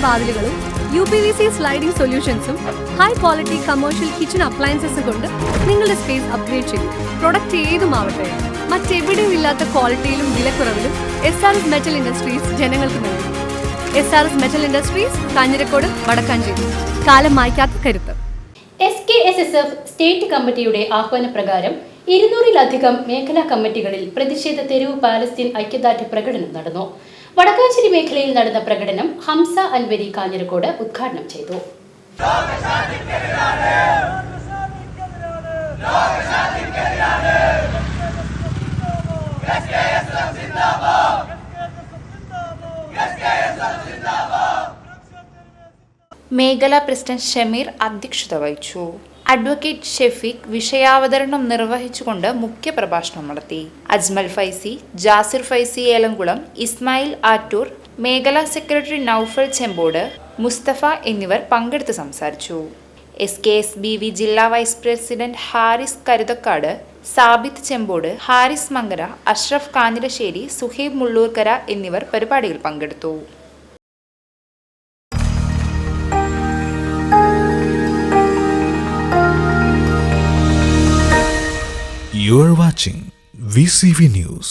വാതിലുകളും UPVC sliding സൊല്യൂഷൻസും high quality commercial kitchen അപ്ലയൻസസും കൊണ്ട് നിങ്ങളുടെ സ്പേസ് അപ്ഗ്രേഡ് ചെയ്യും. പ്രൊഡക്റ്റ് ഏതുമാവട്ടെ, മറ്റെവിടെയും ഇല്ലാത്ത ക്വാളിറ്റിയിലും വിലക്കുറവിലും SRS മെറ്റൽ ഇൻഡസ്ട്രീസ് ജനങ്ങൾക്ക് നൽകും. SRS metal industries, Kanjirakode, Vadakkanchery. കാലം മായ്ക്കാത്ത കരുത്ത്. SKSSF സ്റ്റേറ്റ് കമ്മിറ്റിയുടെ ആഹ്വാനപ്രകാരം 200-ലധികം മേഖലാ കമ്മിറ്റികളിൽ പ്രതിഷേധ തെരുവ് പാലസ്തീൻ ഐക്യദാർഢ്യ പ്രകടനം നടന്നു. വടക്കാഞ്ചേരി മേഖലയിൽ നടന്ന പ്രകടനം ഹംസ അൻവരി കാഞ്ഞിരക്കോട് ഉദ്ഘാടനം ചെയ്തു. മേഖലാ പ്രസിഡന്റ് ഷമീർ അധ്യക്ഷത വഹിച്ചു. അഡ്വക്കേറ്റ് ഷെഫീഖ് വിഷയാവതരണം നിർവഹിച്ചുകൊണ്ട് മുഖ്യപ്രഭാഷണം നടത്തി. അജ്മൽ ഫൈസി, ജാസിർ ഫൈസി ഏലംകുളം, ഇസ്മായിൽ ആറ്റൂർ, മേഖലാ സെക്രട്ടറി നൌഫൽ ചെമ്പോട്, മുസ്തഫ എന്നിവർ പങ്കെടുത്ത് സംസാരിച്ചു. SKSBV ജില്ലാ വൈസ് പ്രസിഡന്റ് ഹാരിസ് കരുതക്കാട്, സാബിത്ത് ചെമ്പോട്, ഹാരിസ് മങ്കര, അഷ്റഫ് കാഞ്ഞിരശ്ശേരി, സുഹൈബ് മുള്ളൂർക്കര എന്നിവർ പരിപാടിയിൽ പങ്കെടുത്തു. You are watching VCV News.